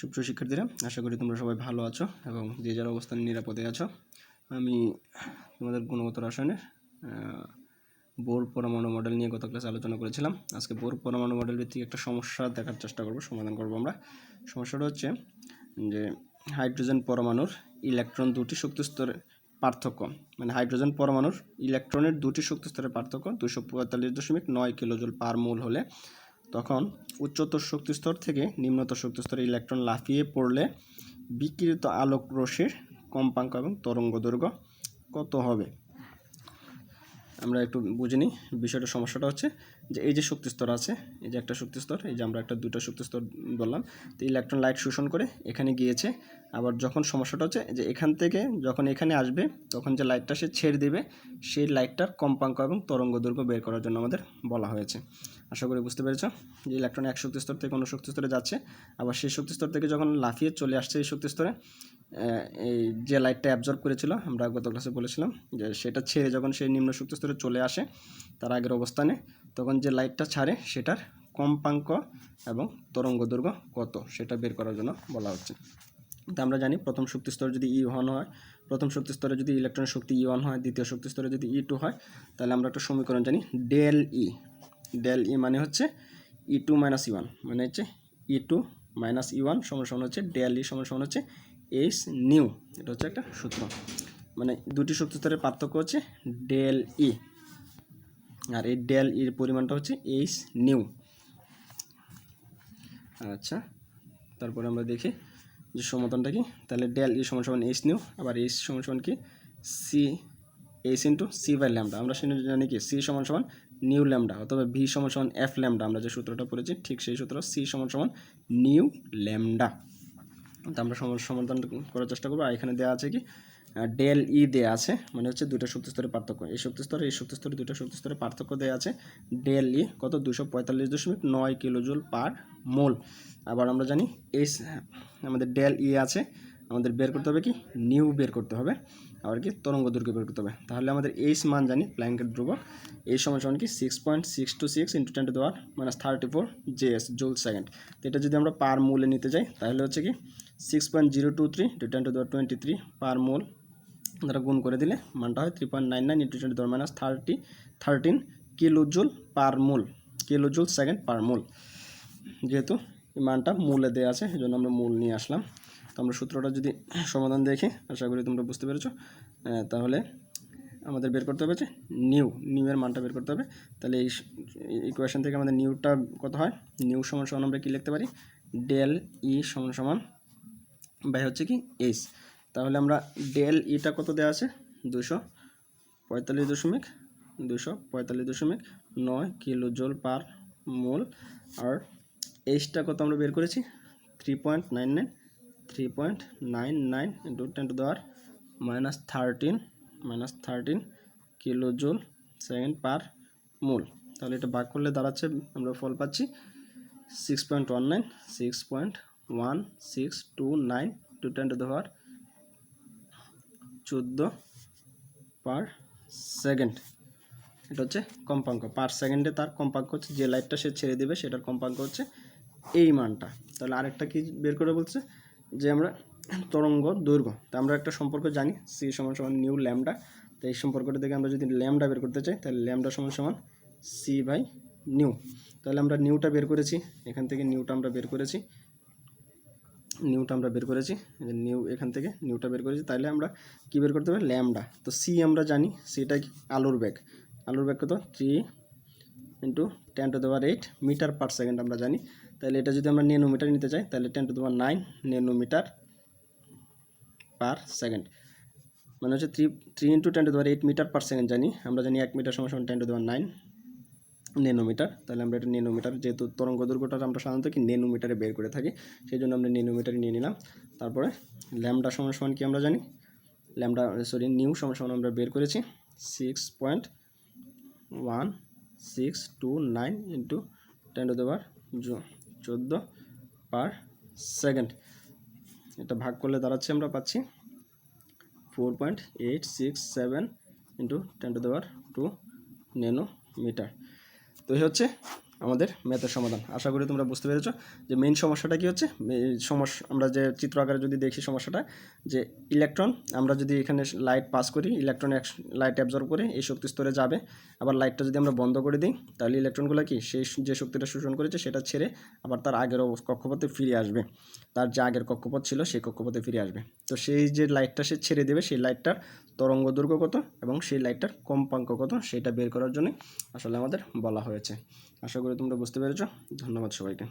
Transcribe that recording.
সুপ্রিয় শিক্ষার্থীরা, আশা করি তোমরা সবাই ভালো আছো এবং যে যার অবস্থানে নিরাপদে আছো। আমি তোমাদের গুণগত রসায়নের বোর পরমাণু মডেল নিয়ে গত ক্লাসে আলোচনা করেছিলাম। আজকে বোর পরমাণু মডেল ভিত্তিক একটা সমস্যা দেখার চেষ্টা করব, সমাধান করব আমরা। সমস্যাটা হচ্ছে যে হাইড্রোজেন পরমাণুর ইলেকট্রন দুটি শক্তি স্তরের পার্থক্য, মানে হাইড্রোজেন পরমাণুর ইলেকট্রনের দুটি শক্তি স্তরের পার্থক্য 245.9 কিলোজুল পার মোল হলে তখন উচ্চতর শক্তি স্তর থেকে নিম্নতর শক্তি স্তরে ইলেকট্রন লাফিয়ে পড়লে বিকিরিত আলোক রশ্মির কম্পাঙ্ক এবং তরঙ্গ দৈর্ঘ্য কত হবে। আমরা একটু বুঝে নিই বিষয়টা। সমস্যাটা হচ্ছে যে এই যে শক্তি স্তর আছে, এই যে একটা শক্তি স্তর, এই যে আমরা একটা দুটো শক্তি স্তর বললাম, তো ইলেকট্রন লাইট শোষণ করে এখানে গিয়েছে। আবার যখন সমস্যাটা হচ্ছে যে এখান থেকে যখন এখানে আসবে তখন যে লাইটটা সে ছেড়ে দেবে, সেই লাইটটার কম্পাঙ্ক এবং তরঙ্গ দৈর্ঘ্য বের করার জন্য আমাদের বলা হয়েছে। আশা করি বুঝতে পেরেছ যে ইলেকট্রন এক শক্তি স্তর থেকে অন্য শক্তি স্তরে যাচ্ছে, আবার সেই শক্তি স্তর থেকে যখন লাফিয়ে চলে আসছে এই শক্তি স্তরে, এই যে লাইটটা অ্যাবজর্ব করেছিল আমরা গত ক্লাসে বলেছিলাম যে সেটা ছেড়ে যখন সেই নিম্ন শক্তি স্তরে চলে আসে তার আগের অবস্থানে, তখন যে লাইটটা ছাড়ে সেটার কম্পাঙ্ক এবং তরঙ্গ দৈর্ঘ্য কত সেটা বের করার জন্য বলা হচ্ছে। তো আমরা জানি প্রথম শক্তি স্তরে যদি E1 হয়, প্রথম শক্তি স্তরে যদি ইলেকট্রনের শক্তি E1 হয়, দ্বিতীয় শক্তি স্তরে যদি E2 হয়, তাহলে আমরা একটা সমীকরণ জানি ডেল ই। ডেল ই মানে হচ্ছে E2 মাইনাস E1, মানে হচ্ছে E2 মাইনাস E1 সমান হচ্ছে ডেল ই সমান হচ্ছে এইচ নিউ। এটা হচ্ছে একটা সূত্র, মানে দুটি শক্তি স্তরের পার্থক্য হচ্ছে ডেল ই, আর এই ডেল ইর পরিমাণটা হচ্ছে এইচ নিউ। আচ্ছা, তারপরে আমরা দেখি যে সমাধানটা কি। তাহলে ডেল ই সমান এইচ নিউ, আবার এইচ সমান কি C, H into C by lambda. আমরা সেটা জানি কি সি সমান নিউ ল্যামডা, অথবা ভি সমান এফ ল্যামডা। আমরা যে সূত্রটা পড়েছি ঠিক সেই সূত্র, সি সমান নিউ ল্যামডা। তো আমরা সমাধান করার চেষ্টা করবো। আর এখানে দেওয়া আছে কি ডেল ই দেওয়া আছে, মানে হচ্ছে দুইটা শক্তি স্তরের পার্থক্য, এই শক্তি স্তরে দুইটা শক্তি স্তরের পার্থক্য দেওয়া আছে। ডেল ই কত 245.9 কিলোজুল পার মোল। আবার আমরা জানি এইচ, আমাদের ডেল ই আছে, আমাদের বের করতে হবে কি নিউ বের করতে হবে, আবার কি তরঙ্গ দৈর্ঘ্য বের করতে হবে। তাহলে আমাদের এইচ মান জানি প্ল্যাঙ্কের ধ্রুবক, এই সমান কি 6.626 ইন্টু 10⁻34 জেএস জুল সেকেন্ড। তো এটা যদি আমরা পার মোলে নিতে যাই তাহলে হচ্ছে কি 6.023 ইন্টু 10⁻23 পার মোল দ্বারা গুণ করে দিলে মানটা হয় 3.99 ইন্টু 10⁻13 কিলোজুল পার মোল, কিলোজুল সেকেন্ড পার মোল। যেহেতু এই মানটা মূলে দেওয়া আছে এই জন্য আমরা মূল নিয়ে আসলাম। তো আমরা সূত্রটা যদি সমাধান দেখি, আশা করি তোমরা বুঝতে পেরেছো। তাহলে আমাদের বের করতে হবে যে নিউয়ের মানটা বের করতে হবে। তাহলে এই ইকুয়েশন থেকে আমাদের নিউটা কত হয়, নিউ সমান আমরা কি লিখতে পারি ডেল ই সমান বাই হচ্ছে কি এইচ। তাহলে আমরা ডেল ইটা কত দেওয়া আছে 245.9 কিলোজুল পার মোল, আর এইচটা কত আমরা বের করেছি 3.99 ইন্টু 10⁻13 কিলোজুল সেকেন্ড পার মোল। তাহলে এটা ভাগ করলে দাঁড়াচ্ছে, আমরা ফল পাচ্ছি 6.1629 টু 10⁻14 পার সেকেন্ড। এটা হচ্ছে কম্পাঙ্ক পার সেকেন্ডে, তার কম্পাঙ্ক হচ্ছে যে লাইটটা সে ছেড়ে দেবে সেটার কম্পাঙ্ক হচ্ছে এই মানটা। তাহলে আরেকটা কি বের করে বলছে যে আমরা তরঙ্গ দৈর্ঘ্য, তা আমরা একটা সম্পর্ক জানি সি সমান নিউ ল্যামডা। তো এই সম্পর্কটা থেকে আমরা যদি ল্যামডা বের করতে চাই তাহলে ল্যামডা সমান সি বাই নিউ। তাহলে আমরা নিউটা বের করেছি, এখান থেকে নিউটা আমরা বের করেছি, নিউ এখান থেকে নিউটা বের করেছি। তাহলে আমরা কি বের করতে হবে ল্যামডা। তো সি আমরা জানি, সিটা কি আলোর বেগ কত 3 ইন্টু 10⁸ মিটার পার সেকেন্ড আমরা জানি। তাহলে এটা যদি আমরা ন্যানোমিটার নিতে চাই তাহলে 10⁹ ন্যানোমিটার পার সেকেন্ড, মানে হচ্ছে 3 ইন্টু 10⁸ মিটার পার সেকেন্ড জানি। আমরা জানি 1 মিটার সমান 10⁹ ন্যানোমিটার। তাহলে আমরা এটা ন্যানোমিটার, যেহেতু তরঙ্গ দৈর্ঘ্যটা আমরা সাধারণত কি ন্যানোমিটারে বের করে থাকি, সেই জন্য আমরা ন্যানোমিটারে নিয়ে নিলাম। তারপরে ল্যামডা সমান কি আমরা জানি, নিউ সমান আমরা বের করেছি 6.1629 ইন্টু 10⁻14 পার সেকেন্ড। এটা ভাগ করলে দাঁড়াচ্ছে আমরা পাচ্ছি 4.867 ইন্টু 10⁻2 ন্যানোমিটার। তো এই হচ্ছে আমাদের ম্যাথের সমাধান। আশা করি তোমরা বুঝতে পেরেছো যে মেইন সমস্যাটা কী হচ্ছে। আমরা যে চিত্র আকারে যদি দেখি সমস্যাটা, যে ইলেকট্রন আমরা যদি এখানে লাইট পাস করি, ইলেকট্রন লাইট অ্যাবজর্ব করে এই শক্তি স্তরে যাবে, আবার লাইটটা যদি আমরা বন্ধ করে দিই তাহলে ইলেকট্রনগুলো কি সেই যে শক্তিটা শোষণ করেছে সেটা ছেড়ে আবার তার আগের কক্ষপথে ফিরে আসবে, তার যে আগের কক্ষপথ ছিল সেই কক্ষপথে ফিরে আসবে। তো সেই যে লাইটটা সে ছেড়ে দেবে সেই লাইটটার তরঙ্গ দৈর্ঘ্য কত এবং সেই লাইটটার কম্পাঙ্ক কত সেটা বের করার জন্য আসলে আমাদের বলা হয়েছে। আশা করি তোমরা বুঝতে পেরেছো। ধন্যবাদ সবাইকে।